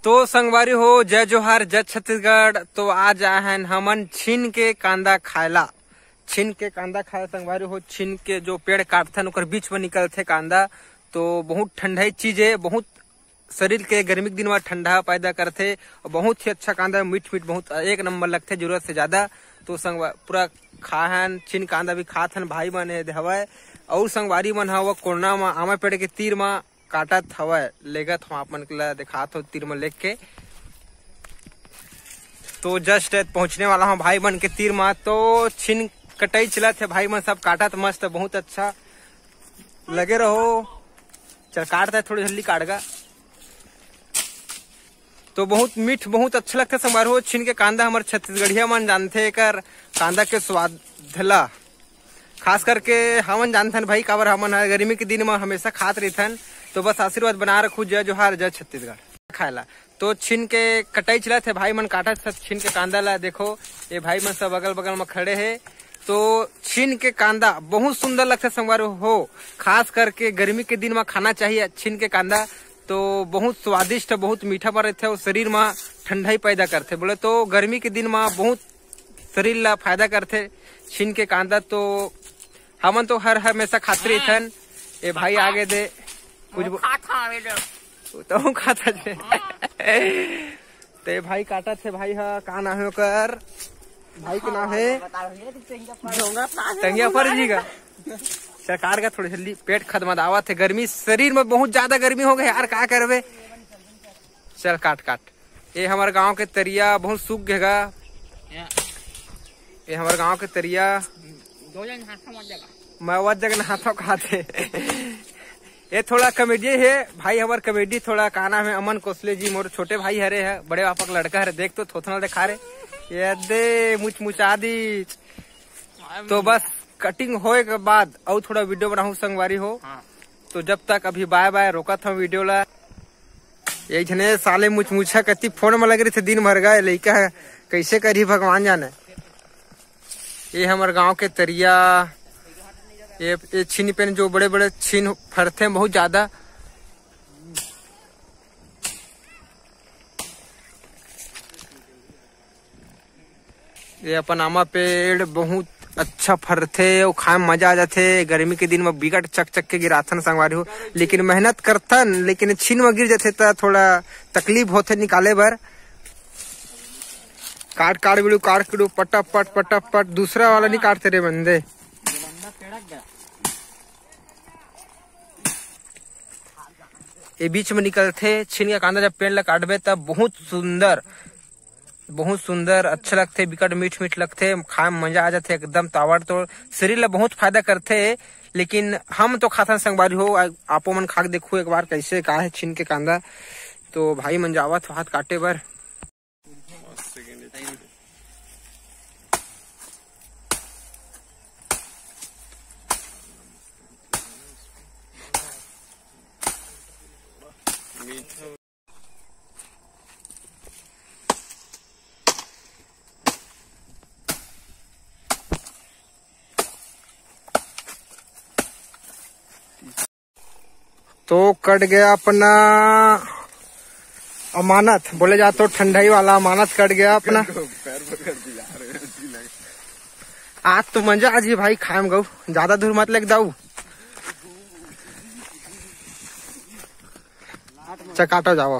तो संगवारी हो, जय जोहार, जय छत्तीसगढ़। तो आज आए हैं हमन छीन के कांदा खायला। छीन के कांदा खाए संगवारी हो। छीन के जो पेड़ काटथन ओकर बीच में निकलथे कांदा। तो बहुत ठंडा चीज है, बहुत शरीर के गर्मी के दिन में ठंडा पैदा करथे और बहुत ही अच्छा कांदा, मीठ मीठ बहुत एक नंबर लगथे जरूरत से ज्यादा। तो संग पूरा खाहन छीन कांदा भी खाथन भाई मन हवय। और संगवारी मन हव कोरोना में आमा पेड़ के तीर में काटत हवय, लेगत हम आप मन के दिखात हो तीर में लेग के। तो जस्ट पहुंचने वाला हूँ भाई मन के तीर में। तो छीन कटाई चलत है, भाई मन सब काटत मस्त, बहुत अच्छा लगे रहो। चल काटता है, थोड़ी जल्दी काटगा। तो बहुत मीठ बहुत अच्छा लगता है संगवारी हो। छीन के कांदा हमारे छत्तीसगढ़िया मन जानते कर कांदा के स्वाद ला, खास करके हमन जानथन भाई काबर हमन गर्मी के दिन में हमेशा खात रहथन। तो बस आशीर्वाद बना रखू, जय जोहार, जय छत्तीसगढ़ खायला। तो छीन के कटाई चला थे, भाई मन काटा छीन के कांदा ला। देखो ये भाई मन सब अगल बगल में खड़े है। तो छीन के कांदा बहुत सुंदर लगता है संगवारी हो, खास करके गर्मी के दिन में खाना चाहिए छीन के कांदा। तो बहुत स्वादिष्ट, बहुत मीठा पर रहते और शरीर में ठंडाई पैदा करते। बोले तो गर्मी के दिन में बहुत शरीर ला फायदा करते छीन के कांदा। तो हमन तो हर हमेशा खाते रहथन। ये भाई आगे दे कुछ तो खाता थे। तो भाई काटा थे, भाई हा का नाम है ओकर, भाई के नाम है टंगिया पर जी का। चल काट का, थोड़ी जल्दी पेट खदमदावा थे, गर्मी शरीर में बहुत ज्यादा गर्मी हो गई यार, क्या करवे। चल काट काट। ये हमारे गांव के तरिया बहुत सूख गएगा। ये हमारे गांव के तरिया मैं वह जगह नहाता खाते। ये थोड़ा कॉमेडी है भाई, हमार कॉमेडी थोड़ा का नाम है अमन कोसले जी, मोर छोटे भाई हरे है, बड़े पापा का लड़का है। देख तो थोथना दिखा रहे ये दे मुच मुचा दी। तो बस कटिंग होए के बाद और थोड़ा वीडियो बनाऊ संगवारी हो। तो जब तक अभी बाय बाय, रोका था वीडियो ला। ये झने साले मुच मुछा कति फोन में लग रही थे दिन भर गए लड़का, कैसे करी भगवान जाने। ये हमारे गांव के तरिया, ये छीन पे जो बड़े बड़े छीन फरते हैं बहुत ज्यादा। ये अपन आमा पेड़ बहुत अच्छा फरते और खाए में मजा आ जाते। गर्मी के दिन में बिकट चक चक के गिराथन संगवारी हो, लेकिन मेहनत करथन, लेकिन छीन में गिर जाते तो थोड़ा तकलीफ होते निकाले बर। काट काट बिड़ू काट बिड़ू पटपट पटपट, दूसरा वाला नहीं काटते रे बंदे। ये बीच में निकलते छीन का कांदा, जब पेड़ ला काटबे तब बहुत सुंदर अच्छा लगते, बिकट मीठ मीठ लगते, खाए में मजा आ जाते एकदम तावड़। तो शरीर ला बहुत फायदा करते, लेकिन हम तो खाता संगवारी हो। आपो मन खा के देखो एक बार कैसे का है छीन के कांदा। तो भाई मन जावत हाथ काटे बर। तो कट गया अपना अमानत, बोले जा तो ठंडाई वाला अमानत कट गया अपना। आज तो मजा आज ही भाई खाए में गऊ, ज्यादा दूर मत लेके जाऊ। चकाटो जाओ।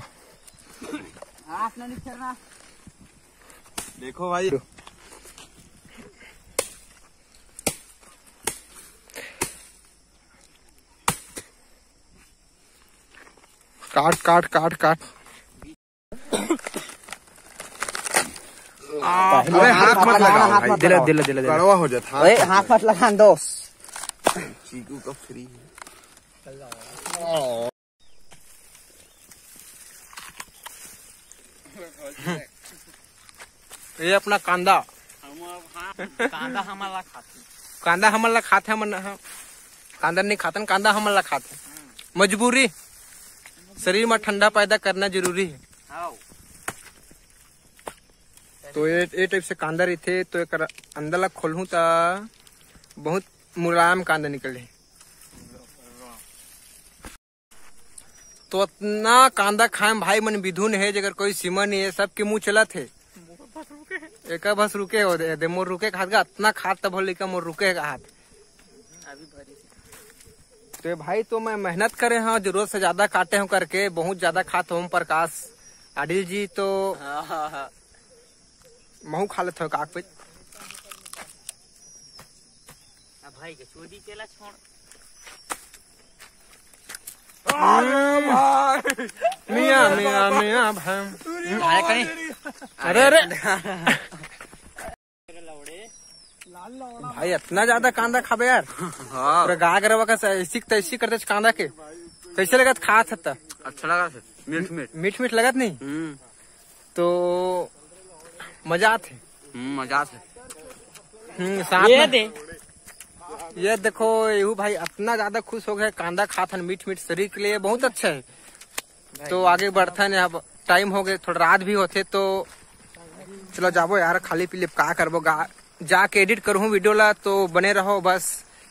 देखो भाई, काट काट काट काट। अरे हाथ मत लगा भाई, दिला दिला दिला कड़वा हो जाता है। हाथ मत लगा दोस्त, चीकू का फ्री है। ये अपना कांदा हमारा खाते, कांदा हमला खाते हम कांदा नहीं खाते, कांदा हमला खाते। मजबूरी, शरीर में ठंडा पैदा करना जरूरी है। तो ये टाइप से कांदा रहते। तो एक अंदर ला खोलूं तो बहुत मुलायम कांदा निकले। तो इतना कांदा खाए भाई मन विधुन है जगह कोई सीमा नहीं है, सबके मुंह चलत है। एक बस रुके हो दे मोर रुके खात का इतना खात तब होली का मोर रुके हाथ तो भाई। तो मैं मेहनत करे हाँ जरूरत से ज्यादा काटे हूँ करके, बहुत ज्यादा खात हूँ प्रकाश आदिल जी तो महू खा लेते हो काक पे भाई के चोरी केला छोड़ मियाँ मियाँ मियाँ भाई कहीं अरे अरे भाई इतना ज्यादा कांदा खाबे यार। हाँ पूरा गा गरवा का ऐसी तैसी करते कांदा के कैसे लगत खात था? अच्छा लगा सर, मीठ मीठ मीठ मीठ लगत नहीं तो मजा आते। मजा से साथ ये में दे ये देखो यू भाई इतना ज्यादा खुश हो गए कांदा खाथन मीठ मीठ शरीर के लिए बहुत अच्छा है। तो आगे बढ़थन अब टाइम हो गए थोड़ा रात भी होते तो चलो जाबो यार खाली पीली का करबो जाके एडिट करूँ वीडियो ला। तो बने रहो बस।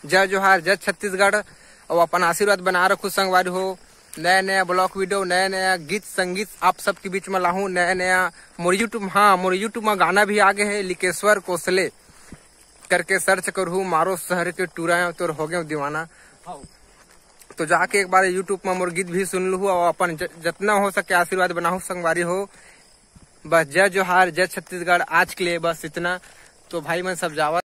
जय जोहार जय छत्तीसगढ़ और अपन आशीर्वाद बना रखो संगवारी हो। नया नया ब्लॉग वीडियो नया नया गीत संगीत आप सबके बीच में लाऊं नया नया। मोर यूट्यूब में गाना भी आगे है लिकेश्वर कोसले करके सर्च करूँ मारो शहर के टूरा तो हो गए दीवाना। तो जाके एक बार यूट्यूब में मोर गीत भी सुन लू और अपन जितना हो सके आशीर्वाद बनाऊ संगवारी हो। बस जय जोहार जय छत्तीसगढ़ आज के लिए बस इतना। तो भाई मैं सब जावा।